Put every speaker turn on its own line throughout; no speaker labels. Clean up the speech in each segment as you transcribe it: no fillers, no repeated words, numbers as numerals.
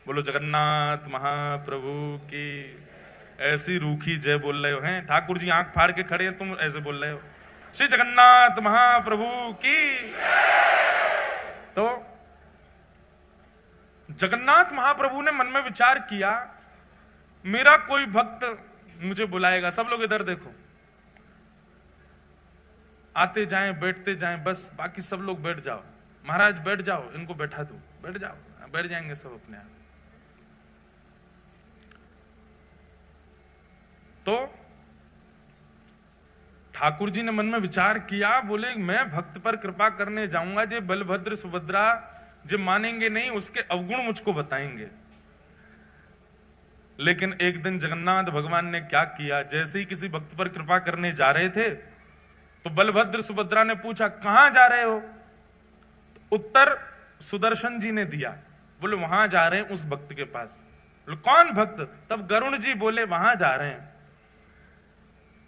बोलो जगन्नाथ महाप्रभु की। ऐसी रूखी जय बोल रहे हो हैं ठाकुर जी, आंख फाड़ के खड़े हैं, तुम ऐसे बोल रहे हो श्री जगन्नाथ महाप्रभु की। तो जगन्नाथ महाप्रभु ने मन में विचार किया, मेरा कोई भक्त मुझे बुलाएगा। सब लोग इधर देखो, आते जाएं बैठते जाएं, बस बाकी सब लोग बैठ जाओ। महाराज बैठ जाओ, इनको बैठा दो, बैठ जाओ, बैठ जाएंगे सब अपने आप। तो ठाकुर जी ने मन में विचार किया, बोले मैं भक्त पर कृपा करने जाऊंगा, जे बलभद्र सुभद्रा जो मानेंगे नहीं, उसके अवगुण मुझको बताएंगे। लेकिन एक दिन जगन्नाथ भगवान ने क्या किया, जैसे ही किसी भक्त पर कृपा करने जा रहे थे तो बलभद्र सुभद्रा ने पूछा कहां जा रहे हो। तो उत्तर सुदर्शन जी ने दिया, बोले वहां जा रहे हैं उस भक्त के पास। बोले कौन भक्त? तब गरुण जी बोले वहां जा रहे हैं।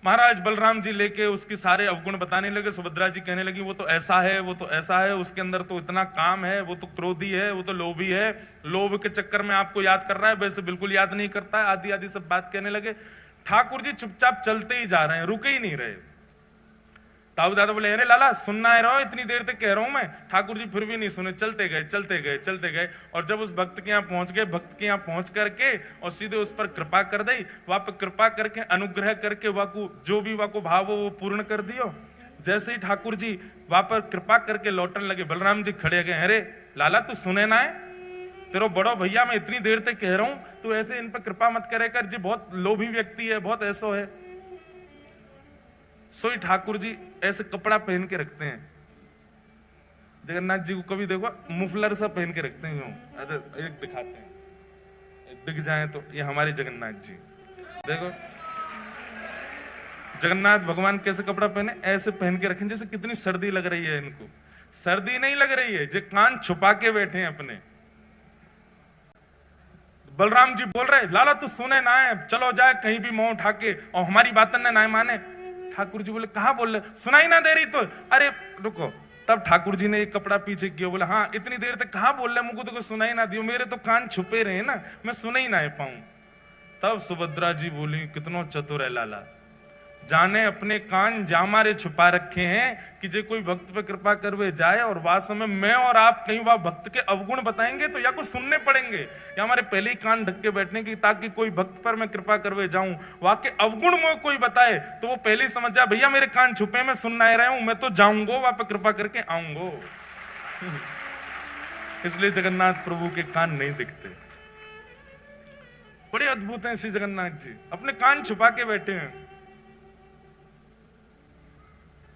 महाराज बलराम जी लेके उसके सारे अवगुण बताने लगे। सुभद्रा जी कहने लगी वो तो ऐसा है, वो तो ऐसा है, उसके अंदर तो इतना काम है, वो तो क्रोधी है, वो तो लोभी है, लोभ के चक्कर में आपको याद कर रहा है, वैसे बिल्कुल याद नहीं करता है, आदि आदि सब बात कहने लगे। ठाकुर जी चुपचाप चलते ही जा रहे हैं, रुके ही नहीं रहे। ताऊ दादा बोले अरे लाला सुनना है रहो, इतनी देर तक कह रहा हूं मैं। ठाकुर जी फिर भी नहीं सुने, चलते गए चलते गए चलते गए। और जब उस भक्त के यहाँ पहुंच गए, भक्त के यहाँ पहुंच करके और सीधे उस पर कृपा कर दी। वहां पर कृपा करके अनुग्रह करके वाकु जो भी वाको भाव हो वो पूर्ण कर दियो। जैसे ही ठाकुर जी वहां पर कृपा करके लौटने लगे, बलराम जी खड़े गए, अरे लाला तू सुने ना है, तेरो बड़ो भैया मैं इतनी देर तक कह रहा हूं, तू ऐसे इन पर कृपा मत करे कर, जी बहुत लोभी व्यक्ति है, बहुत ऐसो है। सोई ठाकुर जी ऐसे कपड़ा पहन के रखते हैं, जगन्नाथ जी को कभी देखो मुफलर सा पहन के रखते हैं, यूं एक दिखाते हैं, दिख जाए तो ये हमारे जगन्नाथ जी। देखो जगन्नाथ भगवान कैसे कपड़ा पहने, ऐसे पहन के रखें जैसे कितनी सर्दी लग रही है इनको। सर्दी नहीं लग रही है, जो कान छुपा के बैठे हैं अपने। बलराम जी बोल रहे लाला तू सुने ना है, चलो जाए कहीं भी मुंह उठा के, और हमारी बात ना माने। ठाकुर जी बोले कहा बोल रहे, सुनाई ना दे रही तो, अरे रुको। तब ठाकुर जी ने एक कपड़ा पीछे किया, बोले हाँ इतनी देर तक कहा बोल रहे, मुझको तो सुनाई ना दियो, मेरे तो कान छुपे रहे ना, मैं सुना ही ना पाऊं। तब सुभद्रा जी बोली कितना चतुर है लाला, जाने अपने कान जामारे छुपा रखे हैं कि जो कोई भक्त पे कृपा करवे जाए और वास्तव में मैं और आप कहीं वह भक्त के अवगुण बताएंगे तो या कुछ सुनने पड़ेंगे, या हमारे पहले ही कान ढक के बैठने की, ताकि कोई भक्त पर मैं कृपा करवे जाऊं, वहां के अवगुण में कोई बताए तो वो पहले ही समझ जाए भैया मेरे कान छुपे, मैं सुन नहीं रहा हूं, मैं तो जाऊंगो वहां पर कृपा करके आऊंगो। इसलिए जगन्नाथ प्रभु के कान नहीं दिखते। बड़े अद्भुत हैं श्री जगन्नाथ जी, अपने कान छुपा के बैठे हैं।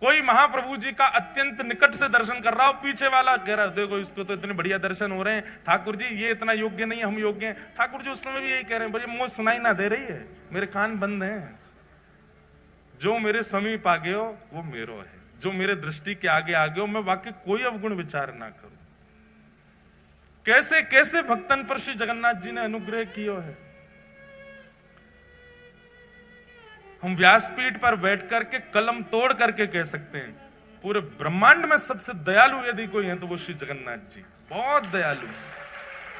कोई महाप्रभु जी का अत्यंत निकट से दर्शन कर रहा हो, पीछे वाला कह रहा है देखो इसको तो इतने बढ़िया दर्शन हो रहे हैं, ठाकुर जी ये इतना योग्य नहीं है, हम योग्य हैं। ठाकुर जी उस समय भी यही कह रहे हैं, भैया मुझे सुनाई ना दे रही है, मेरे कान बंद हैं, जो मेरे समीप आ गए हो वो मेरो है, जो मेरे दृष्टि के आगे आ गए हो, मैं बाकी कोई अवगुण विचार ना करूं। कैसे कैसे भक्तन पर श्री जगन्नाथ जी ने अनुग्रह किया है। हम व्यासपीठ पर बैठ करके कलम तोड़ करके कह सकते हैं पूरे ब्रह्मांड में सबसे दयालु यदि कोई है तो वो श्री जगन्नाथ जी, बहुत दयालु।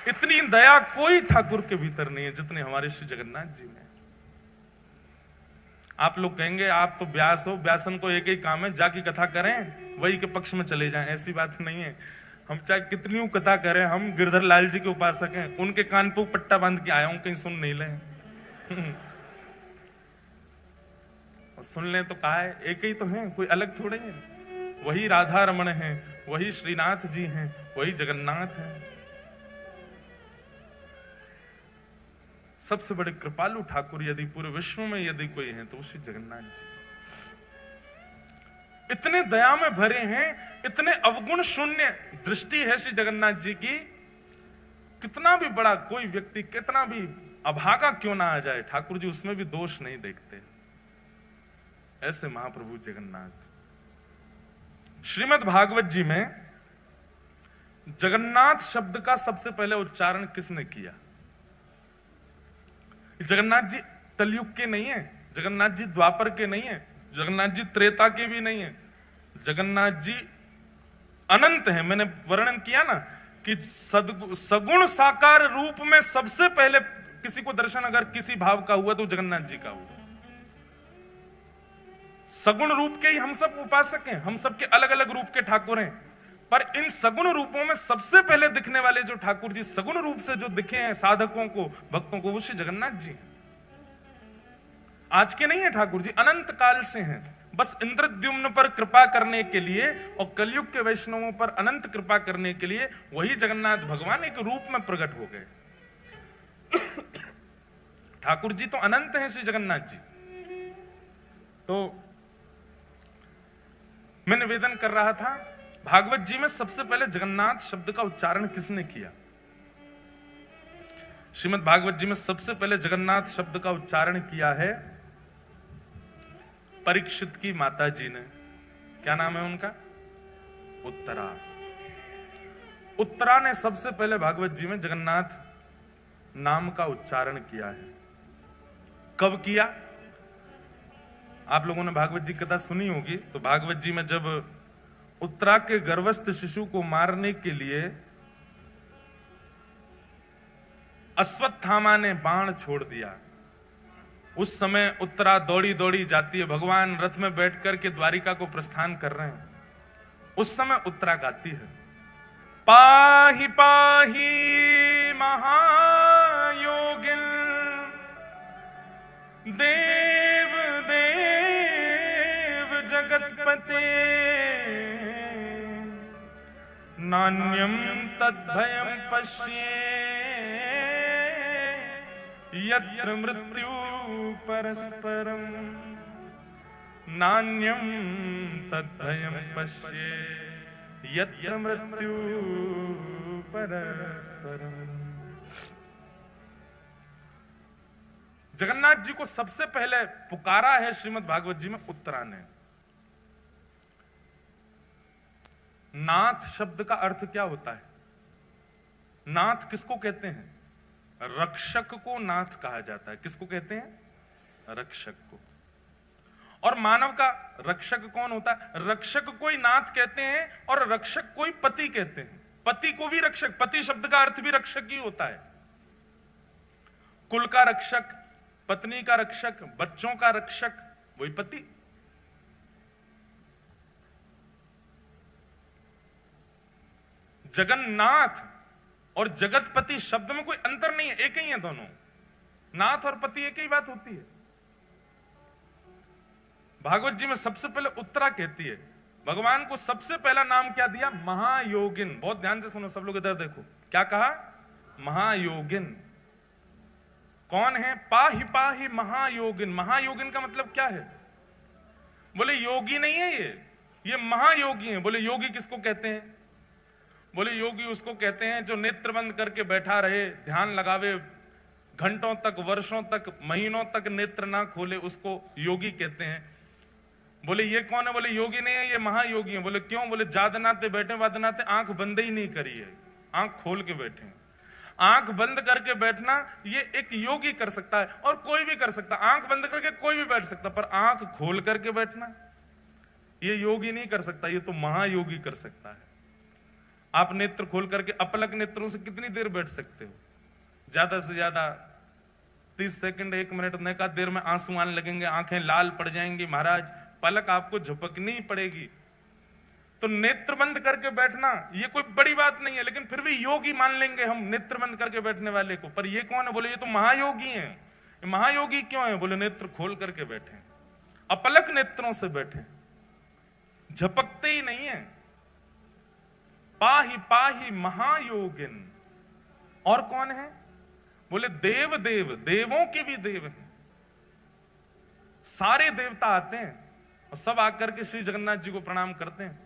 इतनी दया कोई ठाकुर के भीतर नहीं है जितने हमारे श्री जगन्नाथ जी में। आप लोग कहेंगे आप तो व्यास हो, व्यासन को एक ही काम है जाकी कथा करें, वही के पक्ष में चले जाएं, ऐसी बात नहीं है। हम चाहे कितनी कथा करें, हम गिरधर लाल जी के उपासक हैं, उनके कान पे पट्टा बांध के आया हूं, कहीं सुन नहीं लें। सुन लें तो कहा है एक ही तो हैं, कोई अलग थोड़े हैं, वही राधा रमण हैं, वही श्रीनाथ जी हैं, वही जगन्नाथ हैं। सबसे बड़े कृपालु ठाकुर यदि पूरे विश्व में यदि कोई है तो श्री जगन्नाथ जी। इतने दया में भरे हैं, इतने अवगुण शून्य दृष्टि है श्री जगन्नाथ जी की। कितना भी बड़ा कोई व्यक्ति कितना भी अभागा क्यों ना आ जाए, ठाकुर जी उसमें भी दोष नहीं देखते। ऐसे महाप्रभु जगन्नाथ। श्रीमद् भागवत जी में जगन्नाथ शब्द का सबसे पहले उच्चारण किसने किया? जगन्नाथ जी कलयुग के नहीं है, जगन्नाथ जी द्वापर के नहीं है, जगन्नाथ जी त्रेता के भी नहीं है, जगन्नाथ जी अनंत है। मैंने वर्णन किया ना कि सगुण साकार रूप में सबसे पहले किसी को दर्शन अगर किसी भाव का हुआ तो जगन्नाथ जी का हुआ। सगुण रूप के ही हम सब उपासक हैं, हम सब के अलग अलग रूप के ठाकुर हैं, पर इन सगुण रूपों में सबसे पहले दिखने वाले जो ठाकुर जी सगुण रूप से जो दिखे हैं साधकों को, भक्तों को, वो श्री जगन्नाथ जी हैं। आज के नहीं है ठाकुर जी, अनंत काल से हैं। बस इंद्रद्युम्न पर कृपा करने के लिए और कलयुग के वैष्णवों पर अनंत कृपा करने के लिए वही जगन्नाथ भगवान एक रूप में प्रकट हो गए। ठाकुर जी तो अनंत हैं श्री जगन्नाथ जी। तो मैं निवेदन कर रहा था, भागवत जी में सबसे पहले जगन्नाथ शब्द का उच्चारण किसने किया? श्रीमद् भागवत जी में सबसे पहले जगन्नाथ शब्द का उच्चारण किया है परीक्षित की माता जी ने। क्या नाम है उनका? उत्तरा। उत्तरा ने सबसे पहले भागवत जी में जगन्नाथ नाम का उच्चारण किया है। कब किया? आप लोगों ने भागवत जी कथा सुनी होगी। तो भागवत जी में जब उत्तरा के गर्भस्थ शिशु को मारने के लिए अश्वत्थामा ने बाण छोड़ दिया, उस समय उत्तरा दौड़ी दौड़ी जाती है, भगवान रथ में बैठ करके द्वारिका को प्रस्थान कर रहे हैं। उस समय उत्तरा गाती है, पाहि पाहि महायोगिन देव देव जगतपते नान्यम तद्भयं पश्ये यत्र मृत्यु परस्परम नान्यम तद्भयं पश्ये यत्र मृत्यु परस्परम। जगन्नाथ जी को सबसे पहले पुकारा है श्रीमद् भागवत जी में उत्तरा ने। नाथ शब्द का अर्थ क्या होता है? नाथ किसको कहते हैं? रक्षक को नाथ कहा जाता है। किसको कहते हैं? रक्षक को। और मानव का रक्षक कौन होता है? रक्षक को ही नाथ कहते हैं और रक्षक को ही पति कहते हैं। पति को भी रक्षक, पति शब्द का अर्थ भी रक्षक ही होता है। कुल का रक्षक, पत्नी का रक्षक, बच्चों का रक्षक, वही पति। जगन्नाथ और जगतपति शब्द में कोई अंतर नहीं है, एक ही है दोनों। नाथ और पति एक ही बात होती है। भागवत जी में सबसे पहले उत्तरा कहती है, भगवान को सबसे पहला नाम क्या दिया? महायोगिन। बहुत ध्यान से सुनो सब लोग, इधर देखो, क्या कहा? महायोगिन। कौन है? पाहि पाहि महायोगिन। महायोगिन का मतलब क्या है? बोले योगी नहीं है ये महायोगी है। बोले योगी किसको कहते हैं? बोले योगी उसको कहते हैं जो नेत्र बंद करके बैठा रहे, ध्यान लगावे, घंटों तक, वर्षों तक, महीनों तक नेत्र ना खोले, उसको योगी कहते हैं। बोले ये कौन है? बोले योगी नहीं है, ये महायोगी है। बोले क्यों? बोले जादनाते बैठे वादनाते आंख बंद ही नहीं करी है, आंख खोल के बैठे हैं। आंख बंद करके बैठना ये एक योगी कर सकता है और कोई भी कर सकता है। आंख बंद करके कोई भी बैठ सकता, पर आंख खोल करके बैठना ये योगी नहीं कर सकता, ये तो महायोगी कर सकता है। आप नेत्र खोल करके अपलक नेत्रों से कितनी देर बैठ सकते हो? ज्यादा से ज्यादा 30 सेकंड, 1 मिनट। न का देर में आंसू आने लगेंगे, आंखें लाल पड़ जाएंगी महाराज, पलक आपको झपकनी पड़ेगी। तो नेत्र बंद करके बैठना ये कोई बड़ी बात नहीं है, लेकिन फिर भी योगी मान लेंगे हम नेत्र बंद करके बैठने वाले को। पर ये कौन है? बोले ये तो महायोगी है। महायोगी क्यों है? बोले नेत्र खोल करके बैठे, अपलक नेत्रों से बैठे, झपकते ही नहीं है। पाहि पाहि महायोगिन। और कौन है? बोले देव देव, देवों के भी देव हैं। सारे देवता आते हैं और सब आकर के श्री जगन्नाथ जी को प्रणाम करते हैं।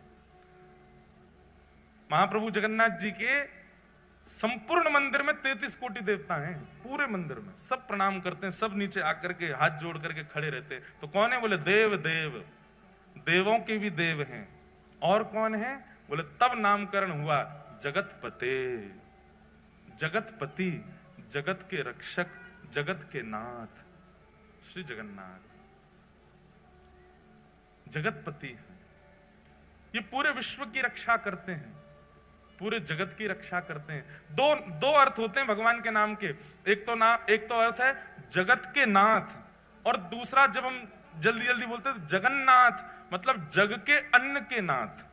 महाप्रभु जगन्नाथ जी के संपूर्ण मंदिर में 33 कोटि देवता हैं। पूरे मंदिर में सब प्रणाम करते हैं, सब नीचे आकर के हाथ जोड़ करके खड़े रहते हैं। तो कौन है? बोले देव देव, देवों के भी देव हैं। और कौन है? बोले तब नामकरण हुआ जगतपते, जगतपति, जगत के रक्षक, जगत के नाथ श्री जगन्नाथ जगतपति हैं। ये पूरे विश्व की रक्षा करते हैं, पूरे जगत की रक्षा करते हैं। दो अर्थ होते हैं भगवान के नाम के। एक तो अर्थ है जगत के नाथ, और दूसरा जब हम जल्दी जल्दी बोलते हैं जगन्नाथ, मतलब जग के अन्न के नाथ।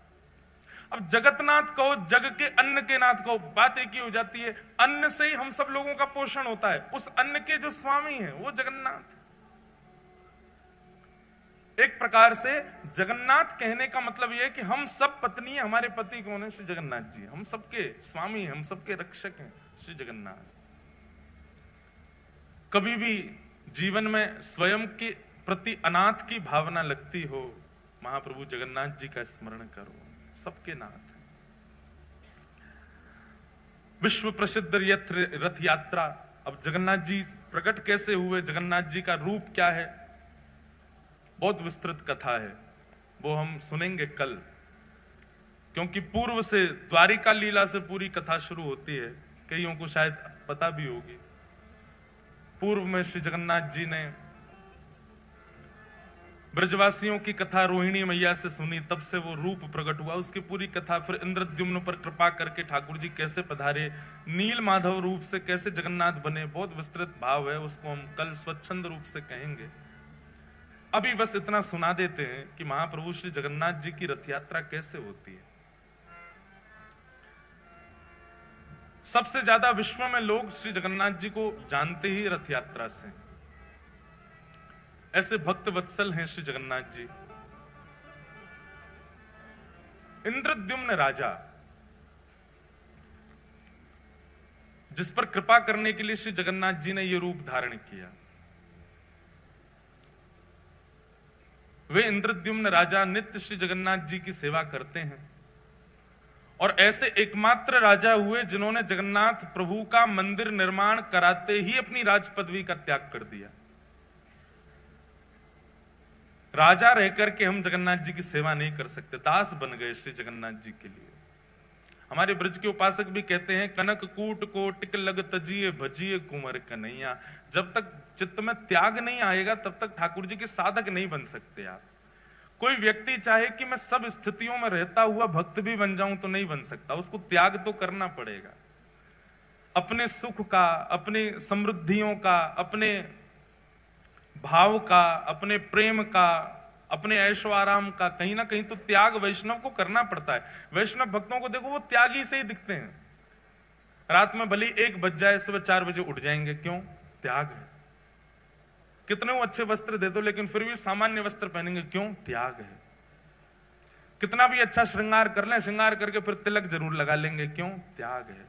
अब जगतनाथ कहो, जग के अन्न के नाथ कहो, बात एक ही हो जाती है। अन्न से ही हम सब लोगों का पोषण होता है, उस अन्न के जो स्वामी हैं वो जगन्नाथ। एक प्रकार से जगन्नाथ कहने का मतलब यह है कि हम सब पत्नी, हमारे पति कौन है? श्री जगन्नाथ जी। हम सबके स्वामी हैं, हम सबके रक्षक हैं श्री जगन्नाथ। कभी भी जीवन में स्वयं के प्रति अनाथ की भावना लगती हो, महाप्रभु जगन्नाथ जी का स्मरण करो, सबके नाथ। विश्व प्रसिद्ध रथ यात्रा। अब जगन्नाथ जी प्रकट कैसे हुए, जगन्नाथ जी का रूप क्या है, बहुत विस्तृत कथा है, वो हम सुनेंगे कल। क्योंकि पूर्व से द्वारिका लीला से पूरी कथा शुरू होती है, कईयों को शायद पता भी होगी। पूर्व में श्री जगन्नाथ जी ने ब्रजवासियों की कथा रोहिणी मैया से सुनी, तब से वो रूप प्रकट हुआ, उसकी पूरी कथा। फिर इंद्रद्युम्न पर कृपा करके ठाकुर जी कैसे पधारे, नील माधव रूप से कैसे जगन्नाथ बने, बहुत विस्तृत भाव है, उसको हम कल स्वच्छंद रूप से कहेंगे। अभी बस इतना सुना देते हैं कि महाप्रभु श्री जगन्नाथ जी की रथ यात्रा कैसे होती है। सबसे ज्यादा विश्व में लोग श्री जगन्नाथ जी को जानते ही रथ यात्रा से। ऐसे भक्त वत्सल हैं श्री जगन्नाथ जी। इंद्रद्युम्न राजा, जिस पर कृपा करने के लिए श्री जगन्नाथ जी ने यह रूप धारण किया, वे इंद्रद्युम्न राजा नित्य श्री जगन्नाथ जी की सेवा करते हैं, और ऐसे एकमात्र राजा हुए जिन्होंने जगन्नाथ प्रभु का मंदिर निर्माण कराते ही अपनी राज पदवी का त्याग कर दिया। राजा रहकर के हम जगन्नाथ जी की सेवा नहीं कर सकते, दास बन गए श्री जगन्नाथ जी के लिए। हमारे ब्रज के उपासक भी कहते हैं, कनक कूट को टिक लग तजिए भजिए कुंवर कन्हैया। जब तक चित्त में त्याग नहीं आएगा तब तक ठाकुर जी के साधक नहीं बन सकते आप। कोई व्यक्ति चाहे कि मैं सब स्थितियों में रहता हुआ भक्त भी बन जाऊं तो नहीं बन सकता, उसको त्याग तो करना पड़ेगा। अपने सुख का, अपनी समृद्धियों का, अपने भाव का, अपने प्रेम का, अपने ऐशो आराम का, कहीं ना कहीं तो त्याग वैष्णव को करना पड़ता है। वैष्णव भक्तों को देखो, वो त्यागी से ही दिखते हैं। रात में भले 1 बज जाए, सुबह 4 बजे उठ जाएंगे, क्यों? त्याग है। कितने वो अच्छे वस्त्र दे दो लेकिन फिर भी सामान्य वस्त्र पहनेंगे, क्यों? त्याग है। कितना भी अच्छा श्रृंगार कर लें, श्रृंगार करके फिर तिलक जरूर लगा लेंगे, क्यों? त्याग है।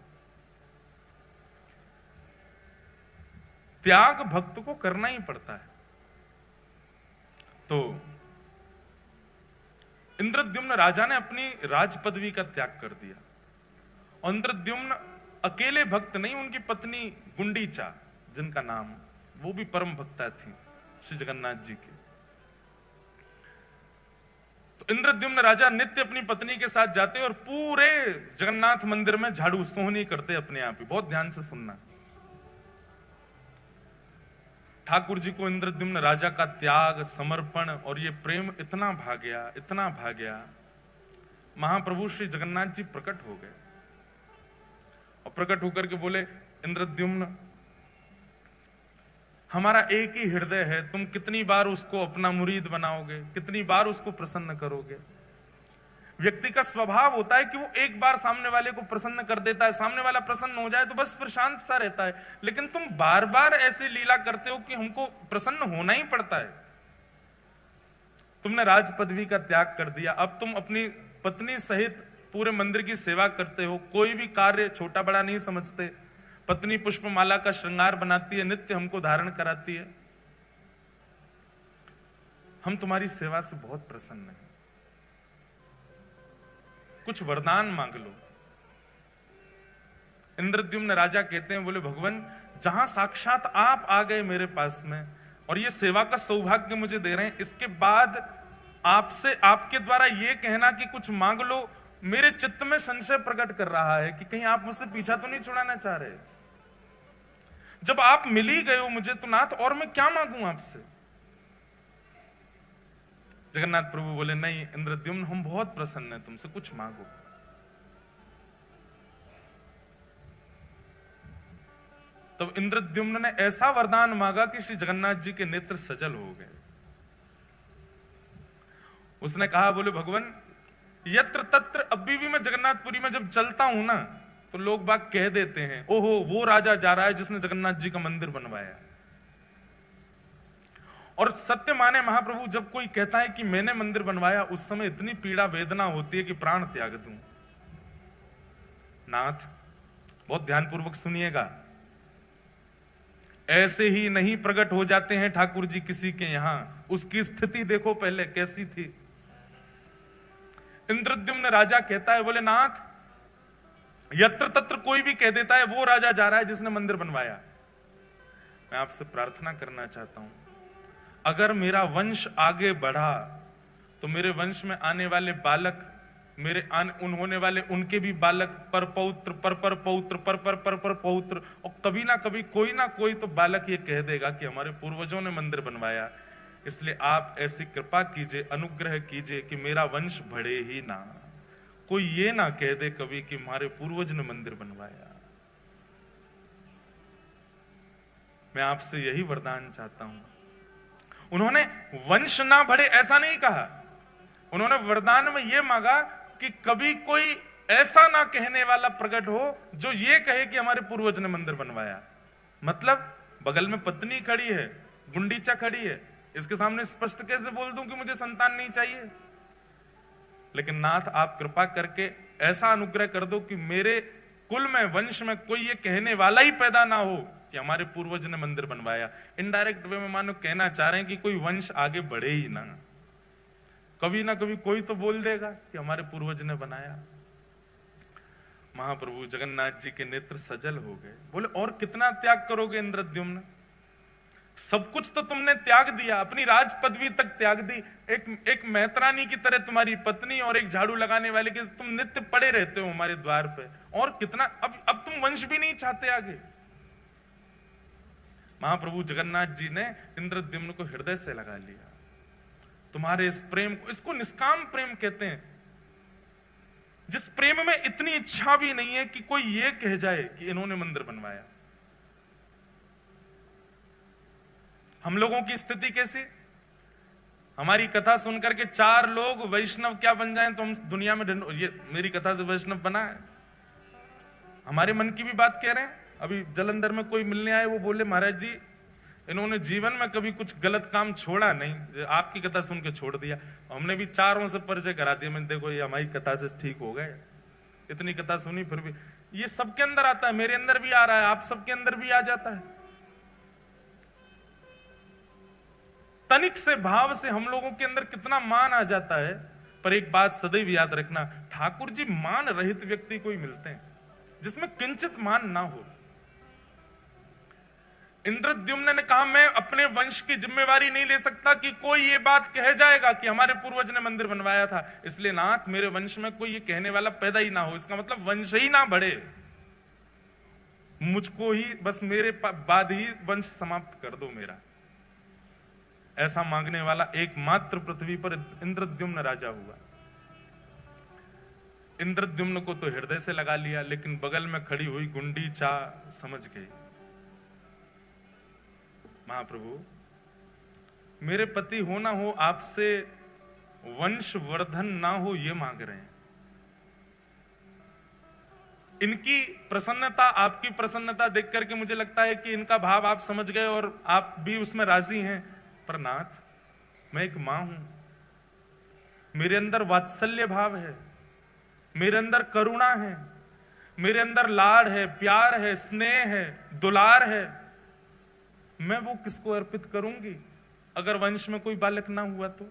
त्याग भक्त को करना ही पड़ता है। तो इंद्रद्युम्न राजा ने अपनी राज पदवी का त्याग कर दिया, और इंद्रद्युम्न अकेले भक्त नहीं, उनकी पत्नी गुंडीचा, जिनका नाम, वो भी परम भक्ता थी श्री जगन्नाथ जी की। तो इंद्रद्युम्न राजा नित्य अपनी पत्नी के साथ जाते और पूरे जगन्नाथ मंदिर में झाड़ू सोहनी करते अपने आप ही। बहुत ध्यान से सुनना। ठाकुर जी को इंद्रद्युम्न राजा का त्याग, समर्पण और ये प्रेम इतना भा गया, इतना भा गया, महाप्रभु श्री जगन्नाथ जी प्रकट हो गए, और प्रकट होकर के बोले, इंद्रद्युम्न, हमारा एक ही हृदय है, तुम कितनी बार उसको अपना मुरीद बनाओगे, कितनी बार उसको प्रसन्न करोगे। व्यक्ति का स्वभाव होता है कि वो एक बार सामने वाले को प्रसन्न कर देता है, सामने वाला प्रसन्न हो जाए तो बस फिर शांत सा रहता है। लेकिन तुम बार बार ऐसी लीला करते हो कि हमको प्रसन्न होना ही पड़ता है। तुमने राज पदवी का त्याग कर दिया, अब तुम अपनी पत्नी सहित पूरे मंदिर की सेवा करते हो, कोई भी कार्य छोटा बड़ा नहीं समझते। पत्नी पुष्पमाला का श्रृंगार बनाती है, नित्य हमको धारण कराती है। हम तुम्हारी सेवा से बहुत प्रसन्न हैं, कुछ वरदान मांग लो। इंद्रद्युम्न राजा कहते हैं, बोले भगवान, जहां साक्षात आप आ गए मेरे पास में और ये सेवा का सौभाग्य मुझे दे रहे हैं, इसके बाद आपसे, आपके द्वारा ये कहना कि कुछ मांग लो, मेरे चित्त में संशय प्रकट कर रहा है कि कहीं आप मुझसे पीछा तो नहीं छुड़ाना चाह रहे। जब आप मिल ही गए हो मुझे तो नाथ, और मैं क्या मांगू आपसे। जगन्नाथ प्रभु बोले, नहीं इंद्रद्युम्न, हम बहुत प्रसन्न हैं तुमसे, कुछ मांगो। तब इंद्रद्युम्न ने ऐसा वरदान मांगा कि श्री जगन्नाथ जी के नेत्र सजल हो गए। उसने कहा, बोले भगवान, यत्र तत्र, अभी भी मैं जगन्नाथपुरी में जब चलता हूं ना, तो लोग बाग कह देते हैं, ओहो वो राजा जा रहा है जिसने जगन्नाथ जी का मंदिर बनवाया। और सत्य माने महाप्रभु, जब कोई कहता है कि मैंने मंदिर बनवाया, उस समय इतनी पीड़ा वेदना होती है कि प्राण त्याग दूं। नाथ, बहुत ध्यानपूर्वक सुनिएगा, ऐसे ही नहीं प्रकट हो जाते हैं ठाकुर जी किसी के यहां। उसकी स्थिति देखो पहले कैसी थी। इंद्रद्युम्न राजा कहता है, बोले नाथ, यत्र तत्र कोई भी कह देता है वो राजा जा रहा है जिसने मंदिर बनवाया। मैं आपसे प्रार्थना करना चाहता हूं, अगर मेरा वंश आगे बढ़ा तो मेरे वंश में आने वाले बालक, मेरे होने वाले उनके भी बालक पर पौत्र, पर पौत्र, पर पौत्र, और कभी ना कभी कोई ना कोई तो बालक ये कह देगा कि हमारे पूर्वजों ने मंदिर बनवाया। इसलिए आप ऐसी कृपा कीजिए, अनुग्रह कीजिए कि मेरा वंश बढ़े ही ना, कोई ये ना कह दे कभी कि हमारे पूर्वज ने मंदिर बनवाया। मैं आपसे यही वरदान चाहता हूं। उन्होंने वंश ना बढ़े ऐसा नहीं कहा, उन्होंने वरदान में यह मांगा कि कभी कोई ऐसा ना कहने वाला प्रकट हो जो ये कहे कि हमारे पूर्वज ने मंदिर बनवाया। मतलब बगल में पत्नी खड़ी है, गुंडीचा खड़ी है, इसके सामने स्पष्ट कैसे बोल दूं कि मुझे संतान नहीं चाहिए? लेकिन नाथ, आप कृपा करके ऐसा अनुग्रह कर दो कि मेरे कुल में, वंश में कोई ये कहने वाला ही पैदा ना हो कि हमारे पूर्वज ने मंदिर बनवाया। इनडायरेक्ट वे में मानो कहना चाह रहे हैं कि कोई वंश आगे बढ़े ही ना, कभी ना कभी कोई तो बोल देगा कि हमारे पूर्वज ने बनाया। महाप्रभु जगन्नाथ जी के नेत्र सजल हो गए। बोले, और कितना त्याग करोगे इंद्रद्युम्न? सब कुछ तो तुमने त्याग दिया, अपनी राज पदवी तक त्याग दी, एक मेहतरानी की तरह तुम्हारी पत्नी और एक झाड़ू लगाने वाले के तुम नित्य पड़े रहते हो हमारे द्वार पे, और कितना, अब तुम वंश भी नहीं चाहते आगे। महाप्रभु जगन्नाथ जी ने इंद्रद्युम्न को हृदय से लगा लिया। तुम्हारे इस प्रेम को, इसको निष्काम प्रेम कहते हैं, जिस प्रेम में इतनी इच्छा भी नहीं है कि कोई ये कह जाए कि इन्होंने मंदिर बनवाया। हम लोगों की स्थिति कैसी? हमारी कथा सुनकर के 4 लोग वैष्णव क्या बन जाएं तो हम दुनिया में ये मेरी कथा से वैष्णव बना है। हमारे मन की भी बात कह रहे हैं। अभी जलंधर में कोई मिलने आए, वो बोले, महाराज जी इन्होंने जीवन में कभी कुछ गलत काम छोड़ा नहीं, आपकी कथा सुन के छोड़ दिया। हमने भी 4 से परिचय करा दिया, मैंने, देखो ये हमारी कथा से ठीक हो गए, इतनी कथा सुनी फिर भी। ये सबके अंदर आता है, मेरे अंदर भी आ रहा है, आप सबके अंदर भी आ जाता है। तनिक से भाव से हम लोगों के अंदर कितना मान आ जाता है। पर एक बात सदैव याद रखना, ठाकुर जी मान रहित व्यक्ति को ही मिलते हैं जिसमें किंचित मान ना हो। इंद्रद्युम्न ने कहा, मैं अपने वंश की जिम्मेवारी नहीं ले सकता कि कोई ये बात कह जाएगा कि हमारे पूर्वज ने मंदिर बनवाया था, इसलिए नाथ मेरे वंश में कोई ये कहने वाला पैदा ही ना हो। इसका मतलब वंश ही ना बढ़े, मुझको ही बस मेरे बाद ही वंश समाप्त कर दो मेरा। ऐसा मांगने वाला एकमात्र पृथ्वी पर इंद्रद्युम्न राजा हुआ। इंद्रद्युम्न को तो हृदय से लगा लिया, लेकिन बगल में खड़ी हुई गुंडीचा समझ गई, महाप्रभु मेरे पति हो ना हो, आपसे वंश वर्धन ना हो, ये मांग रहे हैं। इनकी प्रसन्नता, आपकी प्रसन्नता देख करके मुझे लगता है कि इनका भाव आप समझ गए और आप भी उसमें राजी हैं। पर नाथ, मैं एक मां हूं, मेरे अंदर वात्सल्य भाव है, मेरे अंदर करुणा है, मेरे अंदर लाड़ है, प्यार है, स्नेह है, दुलार है। मैं वो किसको अर्पित करूंगी अगर वंश में कोई बालक ना हुआ तो?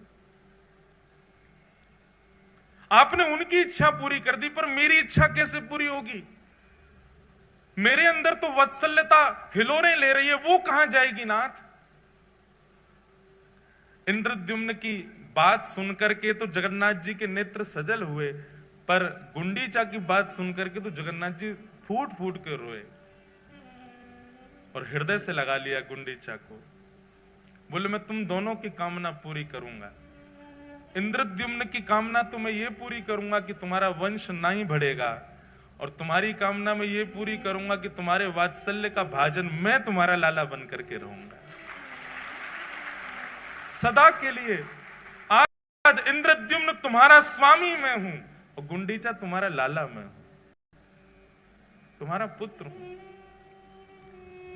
आपने उनकी इच्छा पूरी कर दी, पर मेरी इच्छा कैसे पूरी होगी? मेरे अंदर तो वात्सल्यता हिलोरें ले रही है, वो कहां जाएगी नाथ? इंद्रद्युम्न की बात सुनकर के तो जगन्नाथ जी के नेत्र सजल हुए, पर गुंडीचा की बात सुनकर के तो जगन्नाथ जी फूट फूट कर रोए और हृदय से लगा लिया गुंडीचा को। बोले, मैं तुम दोनों की कामना पूरी करूंगा। इंद्रद्युम्न की कामना तो मैं ये पूरी करूंगा कि तुम्हारा वंश ना ही बढ़ेगा, और तुम्हारी कामना मैं ये पूरी करूंगा कि तुम्हारे वात्सल्य का भाजन मैं तुम्हारा लाला बन करके रहूंगा सदा के लिए। आज इंद्रद्युम्न तुम्हारा स्वामी मैं हूं और गुंडीचा तुम्हारा लाला मैं हूं, तुम्हारा पुत्र हूं।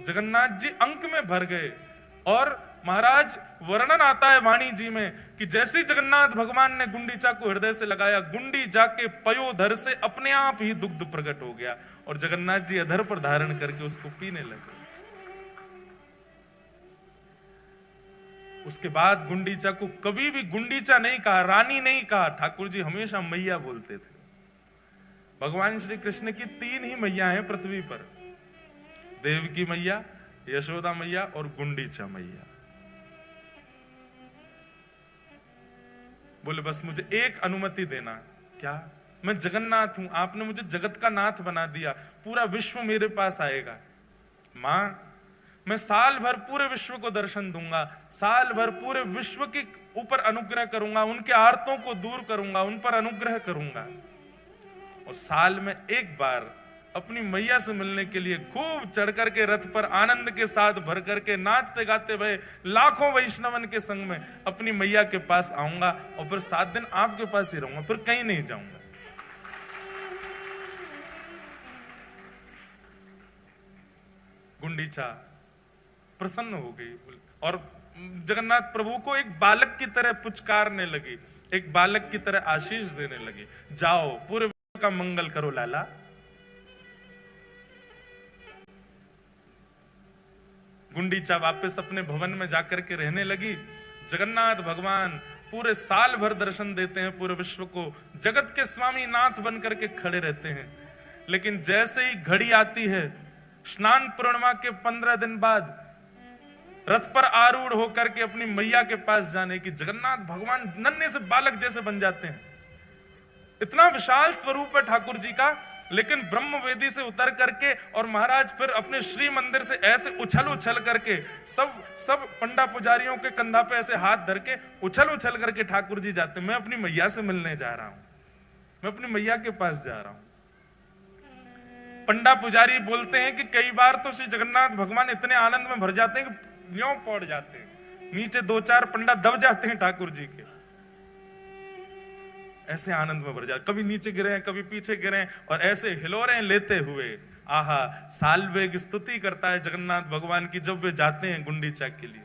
जगन्नाथ जी अंक में भर गए और महाराज वर्णन आता है वाणी जी में कि जैसे जगन्नाथ भगवान ने गुंडीचा को हृदय से लगाया, गुंडी जाके पयोधर से अपने आप ही दुग्ध प्रकट हो गया और जगन्नाथ जी अधर पर धारण करके उसको पीने लगे। उसके बाद गुंडीचा को कभी भी गुंडीचा नहीं कहा, रानी नहीं कहा, ठाकुर जी हमेशा मैया बोलते थे। भगवान श्री कृष्ण की 3 ही मैया हैं पृथ्वी पर, देवकी मैया, यशोदा मैया और गुंडीचा मैया। बोले बस मुझे एक अनुमति देना। क्या? मैं जगन्नाथ हूं, आपने मुझे जगत का नाथ बना दिया, पूरा विश्व मेरे पास आएगा। मां, मैं साल भर पूरे विश्व को दर्शन दूंगा, साल भर पूरे विश्व के ऊपर अनुग्रह करूंगा, उनके आर्तों को दूर करूंगा, उन पर अनुग्रह करूंगा। और साल में एक बार अपनी मैया से मिलने के लिए खूब चढ़ करके रथ पर आनंद के साथ भर करके नाचते गाते भय लाखों वैष्णवन के संग में अपनी मैया के पास आऊंगा और फिर 7 दिन आपके पास ही रहूंगा, फिर कहीं नहीं जाऊंगा। गुंडीचा प्रसन्न हो गई और जगन्नाथ प्रभु को एक बालक की तरह पुचकारने लगी, एक बालक की तरह आशीष देने लगी। जाओ पूरे विश्व का मंगल करो लाला। गुंडीचा वापस अपने भवन में जाकर के रहने लगी। जगन्नाथ भगवान पूरे साल भर दर्शन देते हैं पूरे विश्व को, जगत के स्वामी नाथ बन करके खड़े रहते हैं। लेकिन जैसे ही घड़ी आती है स्नान पूर्णिमा के 15 दिन बाद रथ पर आरूढ़ होकर के अपनी मैया के पास जाने की, जगन्नाथ भगवान नन्हे से बालक जैसे बन जाते हैं। इतना विशाल स्वरूप है ठाकुर जी का, लेकिन ब्रह्मवेदी से उतर करके और महाराज फिर अपने श्री मंदिर से ऐसे उछल उछल करके सब पंडा पुजारियों के कंधा पे ऐसे हाथ धर के उछल उछल करके ठाकुर जी जाते। मैं अपनी मैया से मिलने जा रहा हूं, मैं अपनी मैया के पास जा रहा हूं। पंडा पुजारी बोलते हैं कि कई बार तो श्री जगन्नाथ भगवान इतने आनंद में भर जाते हैं कि न्यों पड़ जाते हैं, नीचे 2-4 पंडा दब जाते हैं ठाकुर जी के, ऐसे आनंद में भर जाते। कभी नीचे गिरे, कभी पीछे गिरे और ऐसे हिलोरें लेते हुए आहा साल वेग स्तुति करता है जगन्नाथ भगवान की जब वे जाते हैं गुंडीचा के लिए।